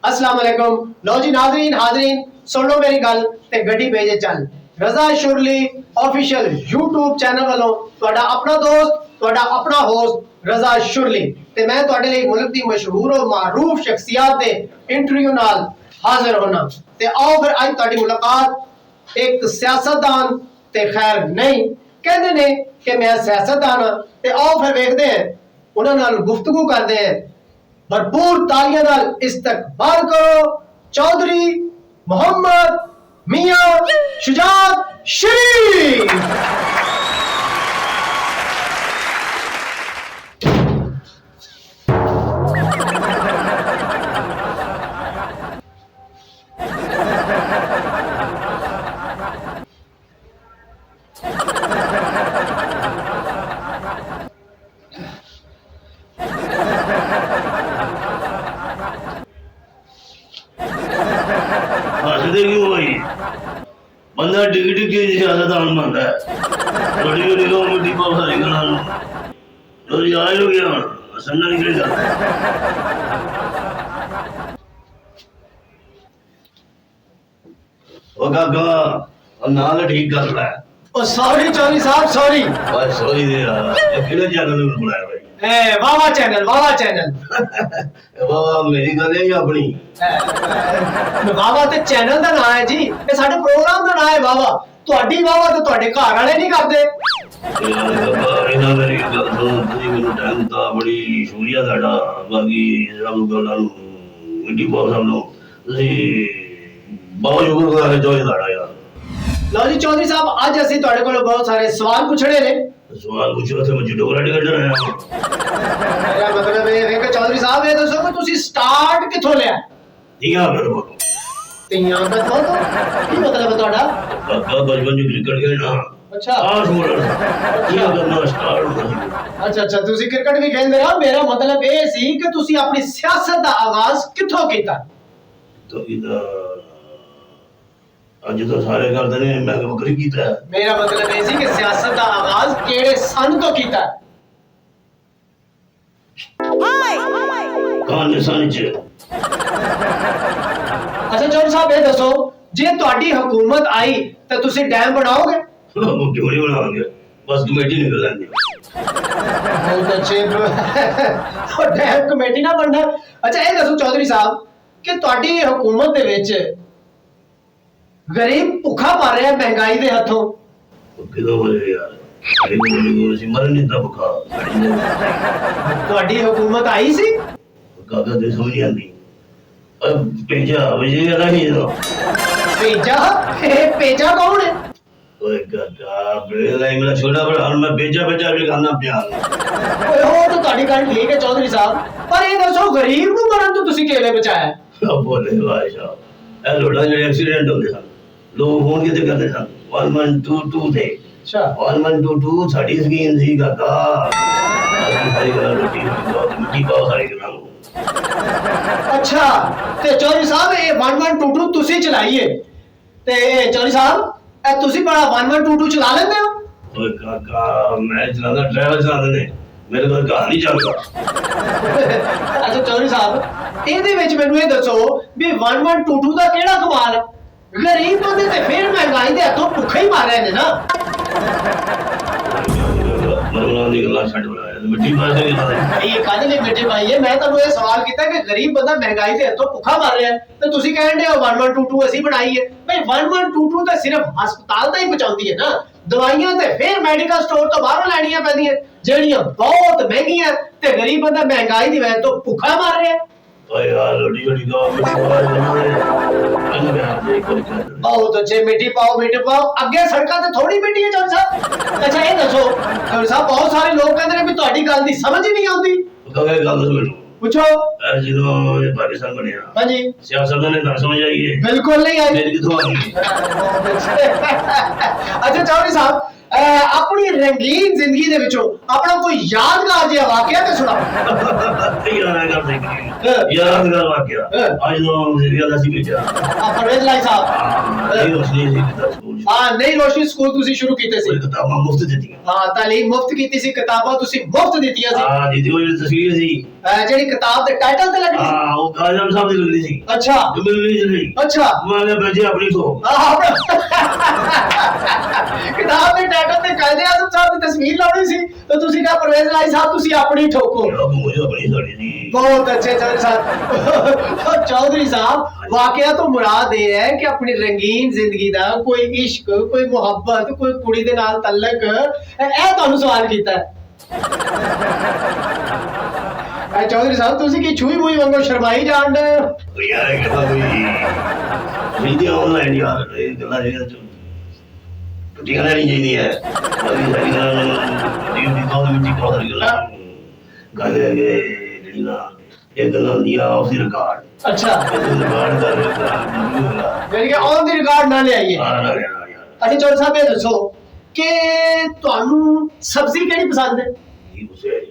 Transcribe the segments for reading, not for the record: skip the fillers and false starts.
अस्सलाम वालेकुम। लो जी नाज़रीन हाज़रीन सुन लो मेरी गल ते गड्डी भेजे चल। रज़ा शुरली ऑफिशियल यूट्यूब चैनल वालों तुहाडा अपना दोस्त तुहाडा अपना होस्ट रज़ा शुरली ते मैं तुहाडे लिए मुल्क दी मशहूर और मारूफ शख्सियत दे इंटरव्यू नाल हाजिर होना ते आओ फिर अज तुहाडी मुलाकात एक सियासतदान ते खैर नहीं कहते ने कि मैं सियासतदान हां ते आओ फिर देखते हैं उन्हां नाल गुफ्तगू करते हैं। भरपूर तालियां नाल इस्तकबाल करो चौधरी मोहम्मद मियां शुजात शरीफ। क्यों भाई बंदा डिग डिग के सियासतदान बनता है बड़ी बड़ी लोग मिट्टी पाव सारी गला तो यार हो गया समझ निकल जाता है। ओ काका और नाल ठीक कर रहा है। ओ सॉरी चौधरी साहब सॉरी। बस सॉरी दे यार किधर चैनल में बुलाया भाई ए वावा चैनल वाह मेरी गल है या अपनी वावा ते चैनल दा नाम है जी ये साडे प्रोग्राम दा नाम है वावा ਤੁਹਾਡੀ ਵਾਵਾ ਤੇ ਤੁਹਾਡੇ ਘਰ ਵਾਲੇ ਨਹੀਂ ਕਰਦੇ ਇਹਨਾਂ ਮੇਰੀ ਗੱਲ ਸੁਣ ਤੁਸੀਂ ਮੈਨੂੰ ਟਾਈਮ ਤਾਂ ਬੜੀ ਸ਼ੁਕਰੀਆ ਸਾਡਾ ਬਾਕੀ ਸਭ ਗੱਲਾਂ ਨੂੰ ਮਿੱਟੀ ਪਾਓ ਸਭ ਨੂੰ ਤੁਸੀਂ ਬਹੁਤ ਸ਼ੁਕਰ ਜੋ ਸਾਡਾ ਯਾਰ। ਲਓ ਜੀ ਚੌਧਰੀ ਸਾਹਿਬ ਅੱਜ ਅਸੀਂ ਤੁਹਾਡੇ ਕੋਲੋਂ ਬਹੁਤ ਸਾਰੇ ਸਵਾਲ ਪੁੱਛਣੇ ਨੇ। ਸਵਾਲ ਪੁੱਛੋ ਤੇ ਮੈਂ ਡੋਗਰਾ ਟਿਕਟ ਰਿਹਾ ਮੇਰਾ ਮਤਲਬ ਇਹ ਹੈ ਕਿ ਚੌਧਰੀ ਸਾਹਿਬ ਇਹ ਦੱਸੋ ਕਿ ਤੁਸੀਂ ਸਟਾਰਟ ਕਿੱਥੋਂ ਲਿਆ? ਧੀਆਂ ਮੇਰੇ ਕੋਲ ਧੀਆਂ ਦਾ ਤੋਂ ਕੀ ਮਤਲਬ ਹੈ ਤੁਹਾਡਾ? ਕਾਕਾ ਬਚਪਨ ਚ ਕ੍ਰਿਕਟ ਖੇਡਣਾ ਅੱਛਾ ਆਹ ਸੁਣ ਧੀਆਂ ਕਰਨਾ ਸਟਾਰਟ ਹੋਣਾ। ਅੱਛਾ ਤੁਸੀਂ ਕ੍ਰਿਕਟ ਵੀ ਖੇਡਦੇ ਰਹੋ ਮੇਰਾ ਮਤਲਬ ਇਹ ਸੀ ਕਿ ਤੁਸੀਂ ਆਪਣੀ ਸਿਆਸਤ ਦਾ ਆਗਾਜ਼ ਕਿੱਥੋਂ ਕੀਤਾ? ਤਾਂ ਇਹਦਾ ਅੱਜ ਤਾਂ ਸਾਰੇ ਕਰਦੇ ਨੇ ਮੈਂ ਬੱਕਰੀ ਕੀਤਾ। ਮੇਰਾ ਮਤਲਬ ਇਹ ਸੀ ਕਿ ਸਿਆਸਤ ਦਾ ਆਗਾਜ਼ ਕਿਹੜੇ ਸੰਨ ਤੋਂ ਕੀਤਾ? ਕਾਨ ਨਿਸ਼ਾਨ ਚ। ਅੱਛਾ ਚੌਧਰੀ ਸਾਹਿਬ ਇਹ ਦੱਸੋ ਜੇ ਤੁਹਾਡੀ ਹਕੂਮਤ ਆਈ ਤਾਂ ਤੁਸੀਂ ਡੈਮ ਬਣਾਓਗੇ? ਉਹ ਕਿਉਂ ਨਹੀਂ ਬਣਾਵਾਂਗੇ ਬਸ ਕਮੇਟੀ ਨਿਕਲ ਜਾਂਦੀ। ਬਹੁਤ ਅੱਛੇ ਉਹ ਡੈਮ ਕਮੇਟੀ ਨਾ ਬਣਨਾ। ਅੱਛਾ ਇਹ ਦੱਸੋ ਚੌਧਰੀ ਸਾਹਿਬ ਕਿ ਤੁਹਾਡੀ ਹਕੂਮਤ ਦੇ ਵਿੱਚ ਗਰੀਬ ਭੁੱਖਾ ਮਰ ਰਿਹਾ ਮਹਿੰਗਾਈ ਦੇ ਹੱਥੋਂ। ਕਿਦੋਂ ਮਰੇ ਯਾਰ ਅਰੇ ਕੋਈ ਸੀ ਮਰਨ ਨਹੀਂ ਤਾਂ ਭੁੱਖਾ ਤੁਹਾਡੀ ਹਕੂਮਤ ਆਈ ਸੀ? ਕਾਗਾ ਦੇ ਸਮਝ ਨਹੀਂ ਆਉਂਦੀ ਪੇਜਾ ਵਜੇ ਰਹੀ ਜੋ ਪੇਜਾ ਇਹ ਪੇਜਾ ਕੌਣ ਹੈ? ਓਏ ਕਾਕਾ ਬੇਲਾ ਮੇਰਾ ਛੋਟਾ ਭਰਾ ਮੈਂ ਪੇਜਾ ਵੀ ਖਾਣਾ ਪਿਆ। ਓਏ ਉਹ ਤਾਂ ਤੁਹਾਡੀ ਗੱਲ ਠੀਕ ਹੈ ਚੌਧਰੀ ਸਾਹਿਬ ਪਰ ਇਹ ਦੱਸੋ ਗਰੀਬ ਨੂੰ ਮਰਨ ਤੋਂ ਤੁਸੀਂ ਕਿਵੇਂ ਬਚਾਇਆ? ਬੋਲੇ ਭਾਈ ਸਾਹਿਬ ਇਹ ਲੋੜਾਂ ਜਿਹੜੇ ਐਕਸੀਡੈਂਟ ਹੁੰਦੇ ਸਨ ਲੋਕ ਫੋਨ ਕਿਤੇ ਕਰਦੇ ਸਨ 1122 ਤੇ ਅੱਛਾ 1122 ਸਾਡੀ ਸਕੀਮ ਸੀ ਕਾਕਾ ਅਸੀਂ ਸਾਰੀ ਗੱਲ ਮਿੱਟੀ ਪਾਓ ਸਾਰੀ ਗੱਲ। ਅੱਛਾ ਤੇ ਚੌਧਰੀ ਸਾਹਿਬ ਇਹ 1122 ਤੁਸੀਂ ਚਲਾਈਏ ਤੇ ਚੌਧਰੀ ਸਾਹਿਬ ਇਹ ਤੁਸੀਂ ਬੜਾ 1122 ਚਲਾ ਲੈਂਦੇ ਹੋ? ਓਏ ਕਾਕਾ ਮੈਂ ਚਲਾਉਂਦਾ ਡਰਾਈਵਰ ਚਲਾਉਂਦੇ ਨੇ ਮੇਰੇ ਕੋਲ ਘਰ ਨਹੀਂ ਚੱਲਦਾ। ਅੱਛਾ ਚੌਧਰੀ ਸਾਹਿਬ ਇਹਦੇ ਵਿੱਚ ਮੈਨੂੰ ਇਹ ਦੱਸੋ ਵੀ 1122 ਦਾ ਕਿਹੜਾ ਕਮਾਲ ਹੈ? ਗਰੀਬ ਬੰਦੇ ਤੇ ਫਿਰ ਮਹਿੰਗਾਈ ਦੇ ਹੱਥੋਂ ਭੁੱਖੇ ਹੀ ਮਰ ਰਹੇ ਨੇ ਨਾ। ਮਰਨਾ ਦੀ ਗੱਲਾਂ ਛੱਡ ਬਣਾਇਆ ਮਿੱਟੀ ਪਾਸੇ ਇਹ ਕਾਹਦੇ ਲਈ ਮਿੱਟੀ ਪਾਈ ਹੈ? ਮੈਂ ਤੁਹਾਨੂੰ ਇਹ ਸਵਾਲ ਕੀਤਾ ਕਿ ਗਰੀਬ ਬੰਦਾ ਮਹਿੰਗਾਈ ਦੇ ਹੱਥੋਂ ਭੁੱਖਾ ਮਰ ਰਿਹਾ ਤੇ ਤੁਸੀਂ ਕਹਿੰਦੇ ਹੋ 1122 ਅਸੀਂ ਬਣਾਈ ਹੈ। ਭਈ 1122 ਤਾਂ ਸਿਰਫ ਹਸਪਤਾਲ ਤਾਂ ਹੀ ਪਹੁੰਚਾਉਂਦੀ ਹੈ ਨਾ ਦਵਾਈਆਂ ਤੇ ਫਿਰ ਮੈਡੀਕਲ ਸਟੋਰ ਤੋਂ ਬਾਹਰੋਂ ਲੈਣੀਆਂ ਪੈਂਦੀਆਂ ਜਿਹੜੀਆਂ ਬਹੁਤ ਮਹਿੰਗੀਆਂ ਤੇ ਗਰੀਬ ਬੰਦਾ ਮਹਿੰਗਾਈ ਦੀ ਵਜ੍ਹਾ ਤੋਂ ਭੁੱਖਾ ਮਰ ਰਿਹਾ। ਓਏ ਯਾਰ ਲੋੜੀ ਲੋੜੀ ਗਾ ਬਹੁਤ ਅੱਛੇ ਮਿੱਟੀ ਪਾਓ ਅੱਗੇ ਸੜਕਾਂ ਤੇ ਥੋੜੀ ਮਿੱਟੀ ਹੈ ਚੌਧਰੀ ਸਾਹਿਬ। ਅੱਛਾ ਇਹ ਦੱਸੋ ਚੌਧਰੀ ਸਾਹਿਬ ਬਹੁਤ ਸਾਰੇ ਲੋਕ ਕਹਿੰਦੇ ਨੇ ਵੀ ਤੁਹਾਡੀ ਗੱਲ ਦੀ ਸਮਝ ਹੀ ਨਹੀਂ ਆਉਂਦੀ। ਕਹੇ ਗੱਲ ਦੱਸ ਮੈਨੂੰ ਪੁੱਛੋ। ਜਦੋਂ ਇਹ ਪਾਕਿਸਤਾਨ ਬਣਿਆ ਹਾਂਜੀ ਸਿਆਸਤ ਨੇ ਤਾਂ ਸਮਝ ਆਈ ਹੈ? ਬਿਲਕੁਲ ਨਹੀਂ ਆਈ। ਮੇਰੀ ਕਿਥੋਂ ਆ ਗਈ? ਅੱਛਾ ਚੌਧਰੀ ਸਾਹਿਬ ਆਪਣੀ ਰੰਗੀਨ ਜ਼ਿੰਦਗੀ ਦੇ ਵਿੱਚੋਂ ਆਪਣਾ ਕੋਈ ਯਾਦਗਾਰ ਜਿਹਾ ਵਾਕਿਆ ਤੇ ਸੁਣਾਓ। ਯਾਦਗਾਰ ਵਾਕਿਆ ਅੱਜ ਤੋਂ ਜ਼ਿਆਦਾ ਸੀ ਬੇਚਾ ਪਰਵੇਜ਼ ਲਾਈ ਸਾਹਿਬ ਇਹ ਉਸਨੇ ਸੀ ਕਿਤਾ ਸਕੂਲ ਨਹੀਂ ਰੋਸ਼ਨੀ ਸਕੂਲ ਤੁਸੀਂ ਸ਼ੁਰੂ ਕੀਤੇ ਸੀ। ਕਿਤਾਬਾਂ ਮੁਫਤ ਦਿੱਤੀਆਂ ਤਾਲੀਮ ਮੁਫਤ ਕੀਤੀ ਸੀ, ਕਿਤਾਬਾਂ ਤੁਸੀਂ ਮੁਫਤ ਦਿੱਤੀਆਂ ਸੀ। ਜੀ ਉਹ ਜਿਹੜੀ ਤਸਵੀਰ ਸੀ ਜਿਹੜੀ ਕਿਤਾਬ ਦੇ ਟਾਈਟਲ ਤੇ ਲੱਗੀ ਸੀ ਉਹ ਕਾਜ਼ਮ ਸਾਹਿਬ ਦੀ ਲੱਗਦੀ ਸੀ। ਅੱਛਾ ਮੈਨੂੰ ਨਹੀਂ ਚੱਲੀ ਅੱਛਾ ਮੈंने भेजे अपनी तो ਕਿਤਾਬ ਦੇ ਟਾਈਟਲ ਤੇ ਕਾਇਦੇ ਆਜ਼ਮ ਸਾਹਿਬ ਦੀ ਤਸਵੀਰ ਲਾਉਣੀ ਸੀ ਤਾਂ ਤੁਸੀਂ ਕਿਹਾ ਪਰਵੇਜ਼ ਲਾਈ ਸਾਹਿਬ ਤੁਸੀਂ ਆਪਣੀ ਠੋਕੋ। मुझे अपनी साड़ी दी बहुत अच्छे चौधरी साहब। चौधरी साहब वाकया तो मुराद ये है कि अपनी रंगीन जिंदगी दा कोई इश्क कोई मुहब्बत कोई कुड़ी दे नाल तल्लक ए ਤੁਹਾਨੂੰ सवाल कीता है। चौधरी साहब ਤੁਸੀਂ ਕੀ ਛੂਈ ਮੂਈ ਵਾਂਗੂ ਸ਼ਰਮਾਈ ਜਾਣ ਦੇ यार कहता कोई वीडियो ऑनलाइन यार ये गल्ला है टुटियां नहीं चाहिए है अभी सारी गल्ला दी कॉल में ठीक कर गल्ला गल है कि ਜਿਹੜੀ ਨਾ ਇਹ ਗੱਲਾਂ ਦੀਆਂ ਆਫ ਦੀ ਰਿਕਾਰਡ अच्छा ਰਿਕਾਰਡ ਕਰ ਯਾਨੀ ਕਿ ਔਨ ਦੀ ਰਿਕਾਰਡ ਨਾ ਲਿਆਈਏ। ਅੱਛਾ ਚੌਧਰੀ ਸਾਹਿਬ ਇਹ ਦੱਸੋ ਕਿ ਤੁਹਾਨੂੰ ਸਬਜ਼ੀ ਕਿਹੜੀ ਪਸੰਦ ਹੈ। ਇਹ ਉਸੇ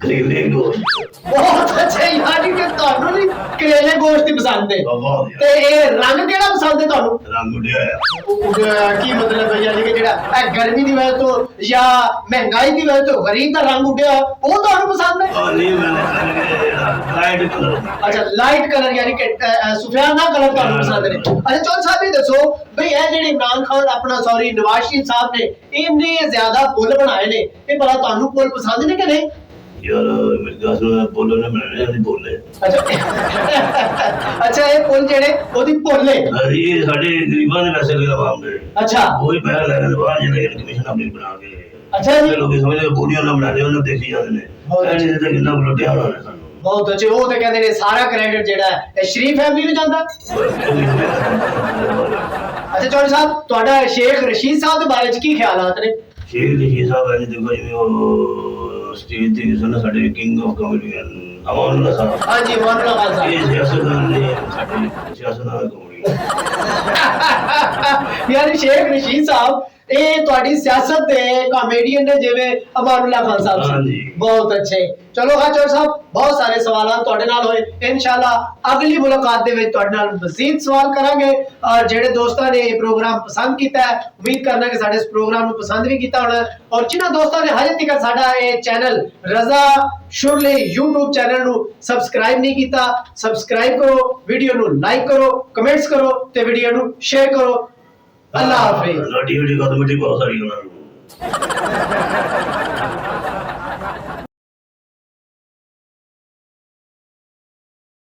ਕਰੇਲੇ ਗੋਸ਼ਤ ਬਹੁਤ ਅੱਛਾ ਯਾਨੀ ਕਿ ਤੁਹਾਨੂੰ ਵੀ ਕਰੇਲੇ ਗੋਸ਼ਤ ਦੀ ਪਸੰਦ ਹੈ ਬਹੁਤ ਤੇ ਇਹ ਰੰਗ ਕਿਹੜਾ ਪਸੰਦ ਹੈ ਤੁਹਾਨੂੰ। ਰੰਗ ਉਡਿਆ ਕੀ ਮਤਲਬ ਹੈ ਯਾਨੀ ਕਿ ਜਿਹੜਾ ਇਹ ਗਰਮੀ ਦੀ ਵਜ੍ਹਾ ਤੋਂ ਜਾਂ ਮਹਿੰਗਾਈ ਦੀ ਵਜ੍ਹਾ ਤੋਂ ਗਰੀਬ ਦਾ ਰੰਗ ਉੱਡਿਆ ਉਹ ਤੁਹਾਨੂੰ ਪਸੰਦ ਹੈ। ਨਹੀਂ ਮੈंने ਲਾਈਟ ਕਲਰ ਅੱਛਾ ਲਾਈਟ ਕਲਰ ਯਾਨੀ ਕਿ ਸੁਫਿਆਨਾ ਕਲਰ ਤੁਹਾਨੂੰ ਪਸੰਦ ਨੇ। ਅੱਛਾ ਚੌਧਰੀ ਸਾਹਿਬ ਇਹ ਦੱਸੋ ਬਈ ਇਹ ਜਿਹੜੇ ਇਮਰਾਨ ਖਾਨ ਆਪਣਾ ਸੌਰੀ ਨਵਾਜ਼ ਸ਼ਰੀਫ ਸਾਹਿਬ ਨੇ ਇੰਨੇ ਜ਼ਿਆਦਾ ਪੁੱਲ ਬਣਾਏ ਨੇ ਇਹ ਭਲਾ ਤੁਹਾਨੂੰ ਪੁੱਲ ਪਸੰਦ ਨੇ ਕਿ ਨਹੀਂ। यार मेरे गास में बोलो ना मैंने नहीं बोले ਅੱਛਾ ਇਹ ਪੁੱਲ ਜਿਹੜੇ ਉਹਦੀ ਪੁੱਲ ਹੈ। ये साडे गरीबां ने पैसे लगा आवाम दे ਅੱਛਾ वही पैसे लगे तो बाहर चले गए कमीशन अपनी बना के ਅੱਛਾ जी लोग समझते बूढ़ियां ना बनाने उन्हें देखी जाते ने ऐसे तो कितना लुटिया होना है सानू ਬਹੁਤ ਅੱਛੇ ਉਹ ਤੇ ਕਹਿੰਦੇ ਨੇ ਸਾਰਾ ਕ੍ਰੈਡਿਟ ਜਿਹੜਾ ਹੈ ਇਹ ਸ਼ਰੀਫ ਫੈਮਿਲੀ ਨੂੰ ਜਾਂਦਾ। ਅੱਛਾ ਚੌਧਰੀ ਸਾਹਿਬ ਤੁਹਾਡਾ ਸ਼ੇਖ ਰਸ਼ੀਦ ਸਾਹਿਬ ਦੇ ਬਾਰੇ ਚ ਕੀ ਖਿਆਲਾਤ ਨੇ। शेख रशीद साहब है देखो जिवें स्टेज ते सन साडे किंग ऑफ कॉमेडियन अमानुल्लाह साहब हाँ जी मानुल्लाह खान साहब ये सियासतदान ने साडे सियासतदान कॉमेडी यानी शेख रशीद साहब ਇਹ ਤੁਹਾਡੀ ਸਿਆਸਤ ਦੇ ਕਾਮੇਡੀਅਨ ਨੇ ਜਿਵੇਂ ਅਮਾਨੁੱਲਾ ਖਾਨ ਸਾਹਿਬ हाँ ਸੀ। जी ਬਹੁਤ ਅੱਛੇ ਚਲੋ ਖਾਚਰ ਸਾਹਿਬ ਬਹੁਤ ਸਾਰੇ ਸਵਾਲਾਂ ਤੁਹਾਡੇ ਨਾਲ ਹੋਏ ਇਨਸ਼ਾਅੱਲਾ ਅਗਲੀ ਮੁਲਾਕਾਤ ਦੇ ਵਿੱਚ ਤੁਹਾਡੇ ਨਾਲ ਮਜ਼ੀਦ ਸਵਾਲ ਕਰਾਂਗੇ ਔਰ ਜਿਹੜੇ ਦੋਸਤਾਂ ਨੇ ਇਹ ਪ੍ਰੋਗਰਾਮ ਪਸੰਦ ਕੀਤਾ ਹੈ ਉਮੀਦ ਕਰਨਾ ਕਿ ਸਾਡੇ ਇਸ ਪ੍ਰੋਗਰਾਮ ਨੂੰ ਪਸੰਦ ਵੀ ਕੀਤਾ ਹੋਣਾ ਔਰ ਜਿਨ੍ਹਾਂ ਦੋਸਤਾਂ ਨੇ ਹਜੇ ਤੱਕ ਸਾਡਾ ਇਹ ਚੈਨਲ ਰਜ਼ਾ ਸ਼ੁਰਲੀ YouTube ਚੈਨਲ ਨੂੰ ਸਬਸਕ੍ਰਾਈਬ ਨਹੀਂ ਕੀਤਾ ਸਬਸਕ੍ਰਾਈਬ ਕਰੋ ਵੀਡੀਓ ਨੂੰ ਲਾਈਕ ਕਰੋ ਕਮੈਂਟਸ ਕਰੋ ਤੇ ਵੀਡੀਓ ਨੂੰ ਸ਼ੇਅਰ ਕਰੋ। अल्लाह हाफिज। लाठी वाली कॉमेडी बहुत सारी गल्लां